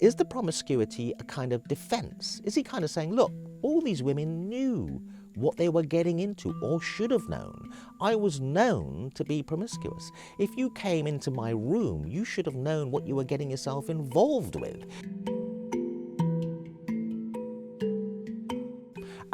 is the promiscuity a kind of defense? Is he kind of saying, look, all these women knew what they were getting into, or should have known. I was known to be promiscuous. If you came into my room, you should have known what you were getting yourself involved with.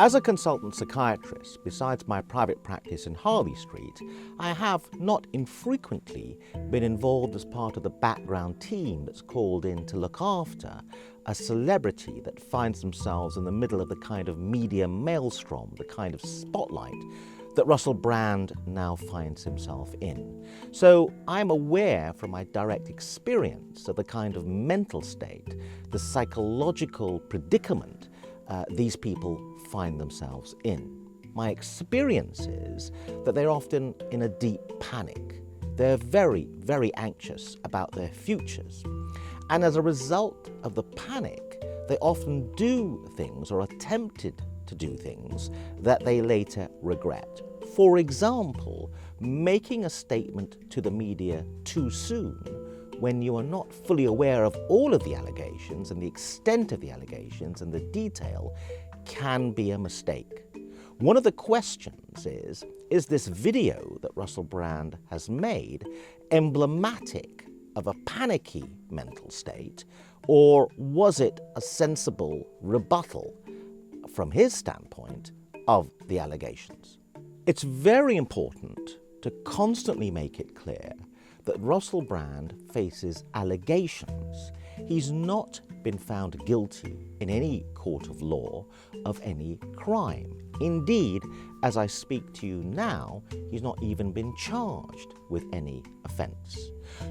As a consultant psychiatrist, besides my private practice in Harley Street, I have not infrequently been involved as part of the background team that's called in to look after a celebrity that finds themselves in the middle of the kind of media maelstrom, the kind of spotlight that Russell Brand now finds himself in. So I'm aware from my direct experience of the kind of mental state, the psychological predicament these people find themselves in. My experience is that they're often in a deep panic. They're very, very anxious about their futures. And as a result of the panic, they often do things or attempted to do things that they later regret. For example, making a statement to the media too soon when you are not fully aware of all of the allegations and the extent of the allegations and the detail can be a mistake. One of the questions is this video that Russell Brand has made emblematic of a panicky mental state, or was it a sensible rebuttal from his standpoint of the allegations? It's very important to constantly make it clear that Russell Brand faces allegations. He's not been found guilty in any court of law of any crime. Indeed, as I speak to you now, he's not even been charged with any offence.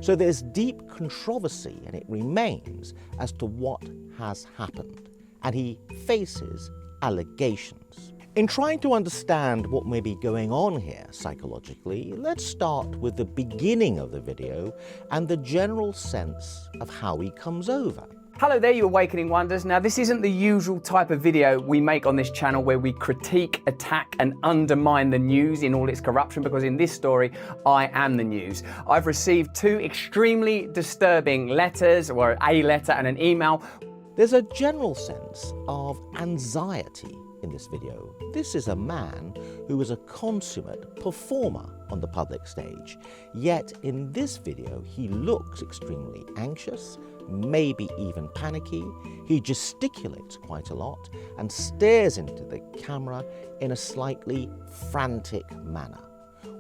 So there's deep controversy, and it remains, as to what has happened, and he faces allegations. In trying to understand what may be going on here psychologically, let's start with the beginning of the video and the general sense of how he comes over. Hello there, you Awakening Wonders. Now, this isn't the usual type of video we make on this channel where we critique, attack and undermine the news in all its corruption, because in this story, I am the news. I've received two extremely disturbing letters, or a letter and an email. There's a general sense of anxiety in this video. This is a man who is a consummate performer on the public stage, yet in this video he looks extremely anxious, maybe even panicky. He gesticulates quite a lot and stares into the camera in a slightly frantic manner.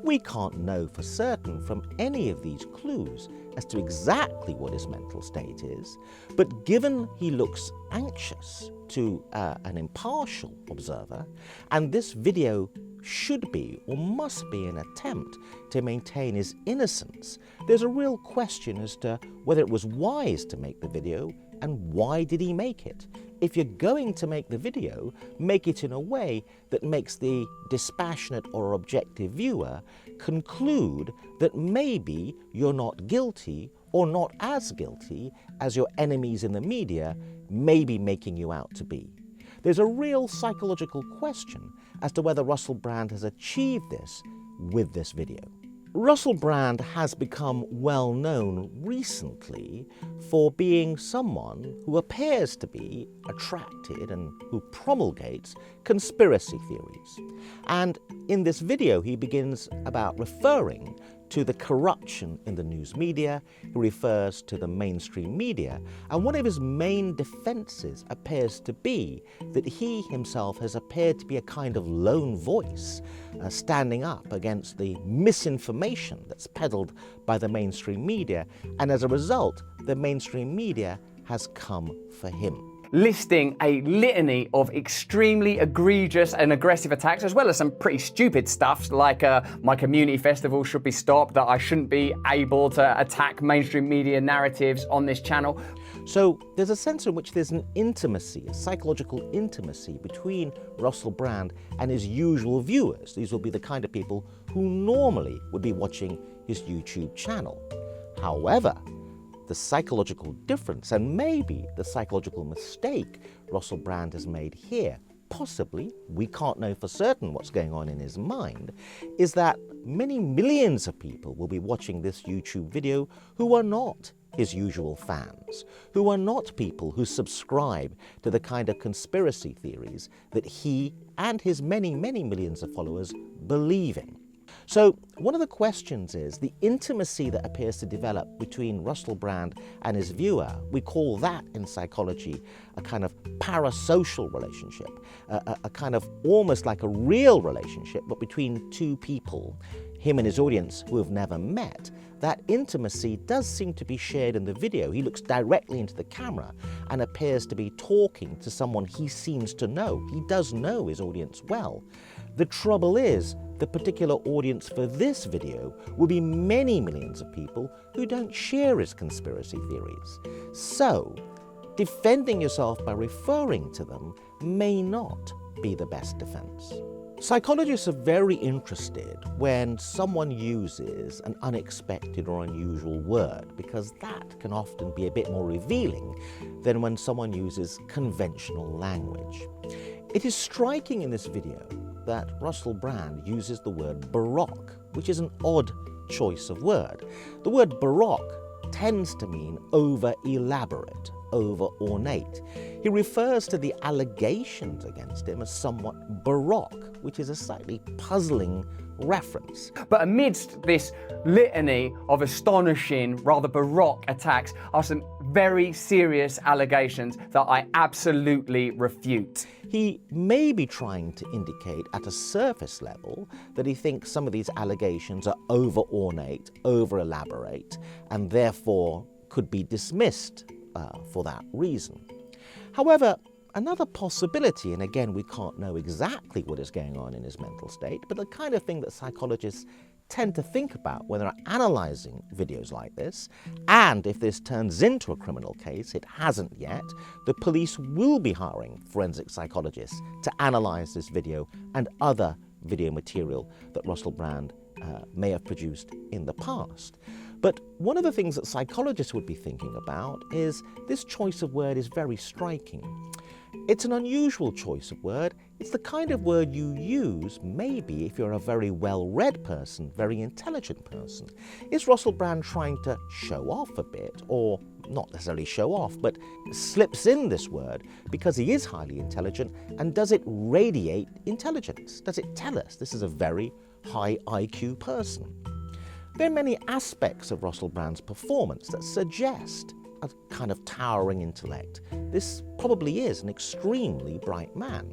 We can't know for certain from any of these clues as to exactly what his mental state is, but given he looks anxious to an impartial observer, and this video should be or must be an attempt to maintain his innocence, there's a real question as to whether it was wise to make the video and why did he make it. If you're going to make the video, make it in a way that makes the dispassionate or objective viewer conclude that maybe you're not guilty or not as guilty as your enemies in the media may be making you out to be. There's a real psychological question as to whether Russell Brand has achieved this with this video. Russell Brand has become well known recently for being someone who appears to be attracted and who promulgates conspiracy theories. And in this video, he begins about referring to the corruption in the news media. He refers to the mainstream media, and one of his main defenses appears to be that he himself has appeared to be a kind of lone voice, standing up against the misinformation that's peddled by the mainstream media, and as a result, the mainstream media has come for him. Listing a litany of extremely egregious and aggressive attacks, as well as some pretty stupid stuff like my community festival should be stopped, that I shouldn't be able to attack mainstream media narratives on this channel. So there's a sense in which there's an intimacy, a psychological intimacy between Russell Brand and his usual viewers. These will be the kind of people who normally would be watching his YouTube channel. However, the psychological difference, and maybe the psychological mistake Russell Brand has made here, possibly, we can't know for certain what's going on in his mind, is that many millions of people will be watching this YouTube video who are not his usual fans, who are not people who subscribe to the kind of conspiracy theories that he and his many, many millions of followers believe in. So one of the questions is the intimacy that appears to develop between Russell Brand and his viewer. We call that in psychology a kind of parasocial relationship, a kind of almost like a real relationship, but between two people, him and his audience who have never met. That intimacy does seem to be shared in the video. He looks directly into the camera and appears to be talking to someone he seems to know. He does know his audience well. The trouble is, the particular audience for this video will be many millions of people who don't share his conspiracy theories. So, defending yourself by referring to them may not be the best defense. Psychologists are very interested when someone uses an unexpected or unusual word, because that can often be a bit more revealing than when someone uses conventional language. It is striking in this video that Russell Brand uses the word baroque, which is an odd choice of word. The word baroque tends to mean over-elaborate, over-ornate. He refers to the allegations against him as somewhat baroque, which is a slightly puzzling reference. But amidst this litany of astonishing, rather baroque attacks are some very serious allegations that I absolutely refute. He may be trying to indicate at a surface level that he thinks some of these allegations are over-ornate, over-elaborate, and therefore could be dismissed for that reason. However, another possibility, and again we can't know exactly what is going on in his mental state, but the kind of thing that psychologists tend to think about when they're analysing videos like this, and if this turns into a criminal case, it hasn't yet, the police will be hiring forensic psychologists to analyse this video and other video material that Russell Brand may have produced in the past. But one of the things that psychologists would be thinking about is this choice of word is very striking. It's an unusual choice of word. It's the kind of word you use maybe if you're a very well-read person, very intelligent person. Is Russell Brand trying to show off a bit, or not necessarily show off, but slips in this word because he is highly intelligent, and does it radiate intelligence? Does it tell us this is a very high IQ person? There are many aspects of Russell Brand's performance that suggest a kind of towering intellect. This probably is an extremely bright man.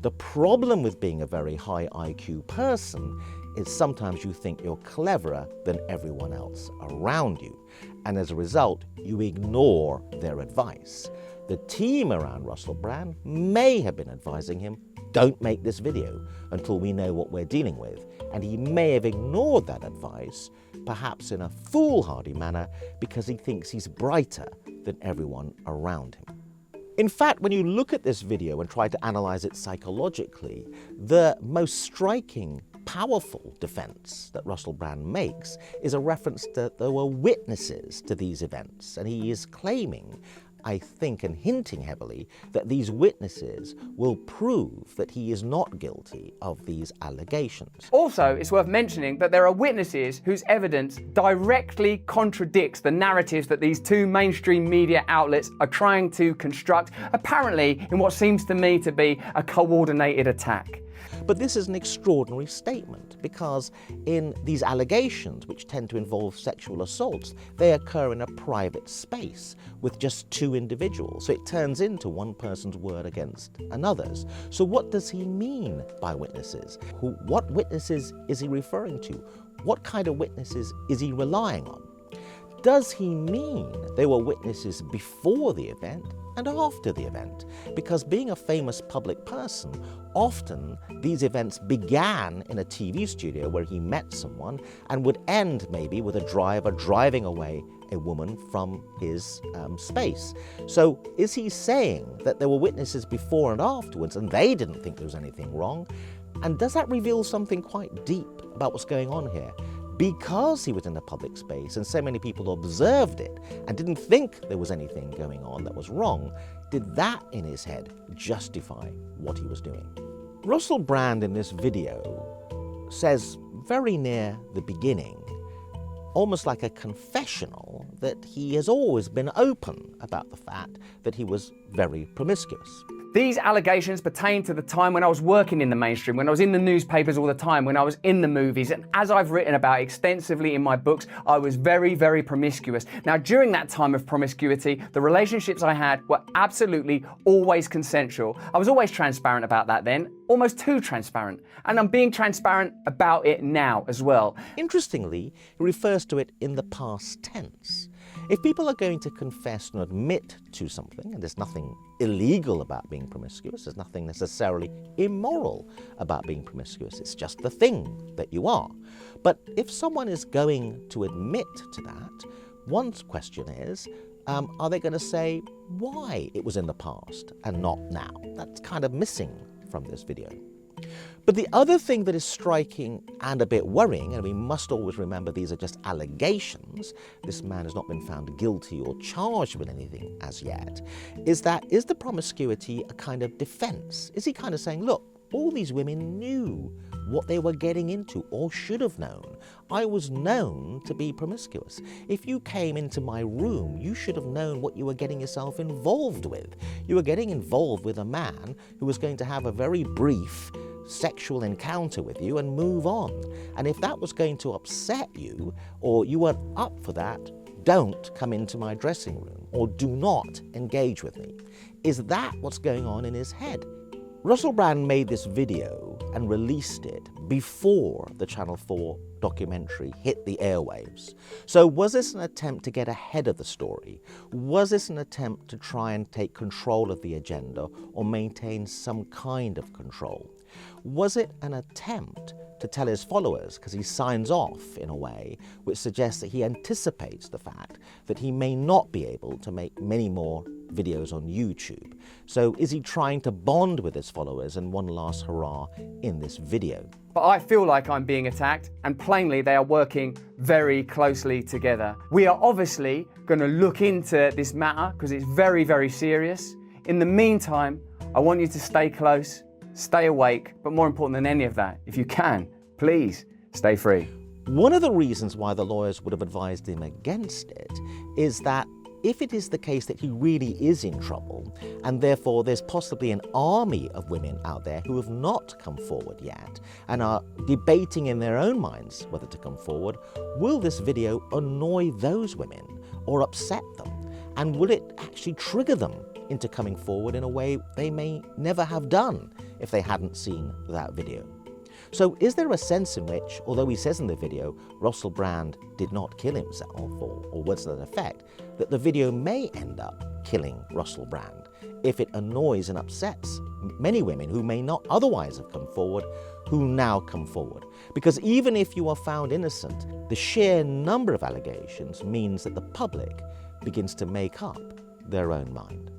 The problem with being a very high IQ person is sometimes you think you're cleverer than everyone else around you, and as a result, you ignore their advice. The team around Russell Brand may have been advising him, don't make this video until we know what we're dealing with, and he may have ignored that advice, perhaps in a foolhardy manner, because he thinks he's brighter than everyone around him. In fact, when you look at this video and try to analyze it psychologically, the most striking, powerful defense that Russell Brand makes is a reference that there were witnesses to these events, and he is claiming, I think, and hinting heavily, that these witnesses will prove that he is not guilty of these allegations. Also, it's worth mentioning that there are witnesses whose evidence directly contradicts the narratives that these two mainstream media outlets are trying to construct, apparently in what seems to me to be a coordinated attack. But this is an extraordinary statement because in these allegations, which tend to involve sexual assaults, they occur in a private space with just two individuals. So it turns into one person's word against another's. So what does he mean by witnesses? What witnesses is he referring to? What kind of witnesses is he relying on? Does he mean they were witnesses before the event and after the event? Because being a famous public person, often these events began in a TV studio where he met someone and would end maybe with a driver driving away a woman from his space. So is he saying that there were witnesses before and afterwards and they didn't think there was anything wrong? And does that reveal something quite deep about what's going on here? Because he was in a public space and so many people observed it and didn't think there was anything going on that was wrong, did that in his head justify what he was doing? Russell Brand in this video says very near the beginning, almost like a confessional that he has always been open about the fact that he was very promiscuous. These allegations pertain to the time when I was working in the mainstream, when I was in the newspapers all the time, when I was in the movies, and as I've written about extensively in my books, I was very, very promiscuous. Now, during that time of promiscuity, the relationships I had were absolutely always consensual. I was always transparent about that then, almost too transparent, and I'm being transparent about it now as well. Interestingly, he refers to it in the past tense. If people are going to confess and admit to something, and there's nothing illegal about being promiscuous, there's nothing necessarily immoral about being promiscuous, it's just the thing that you are. But if someone is going to admit to that, one question is, are they going to say why it was in the past and not now? That's kind of missing from this video. But the other thing that is striking and a bit worrying, and we must always remember these are just allegations, this man has not been found guilty or charged with anything as yet, is the promiscuity a kind of defense? Is he kind of saying, look, all these women knew what they were getting into or should have known. I was known to be promiscuous. If you came into my room, you should have known what you were getting yourself involved with. You were getting involved with a man who was going to have a very brief sexual encounter with you and move on. And if that was going to upset you or you weren't up for that, don't come into my dressing room or do not engage with me. Is that what's going on in his head? Russell Brand made this video and released it before the Channel 4 documentary hit the airwaves. So was this an attempt to get ahead of the story? Was this an attempt to try and take control of the agenda or maintain some kind of control? Was it an attempt to tell his followers, because he signs off in a way which suggests that he anticipates the fact that he may not be able to make many more videos on YouTube? So is he trying to bond with his followers in one last hurrah in this video? But I feel like I'm being attacked, and plainly they are working very closely together. We are obviously going to look into this matter because it's very, very serious. In the meantime, I want you to stay close, stay awake, but more important than any of that, if you can, please stay free. One of the reasons why the lawyers would have advised him against it is that if it is the case that he really is in trouble, and therefore there's possibly an army of women out there who have not come forward yet and are debating in their own minds whether to come forward, will this video annoy those women or upset them? And will it actually trigger them into coming forward in a way they may never have done if they hadn't seen that video? So is there a sense in which, although he says in the video, Russell Brand did not kill himself, or words to that effect, that the video may end up killing Russell Brand if it annoys and upsets many women who may not otherwise have come forward, who now come forward? Because even if you are found innocent, the sheer number of allegations means that the public begins to make up their own mind.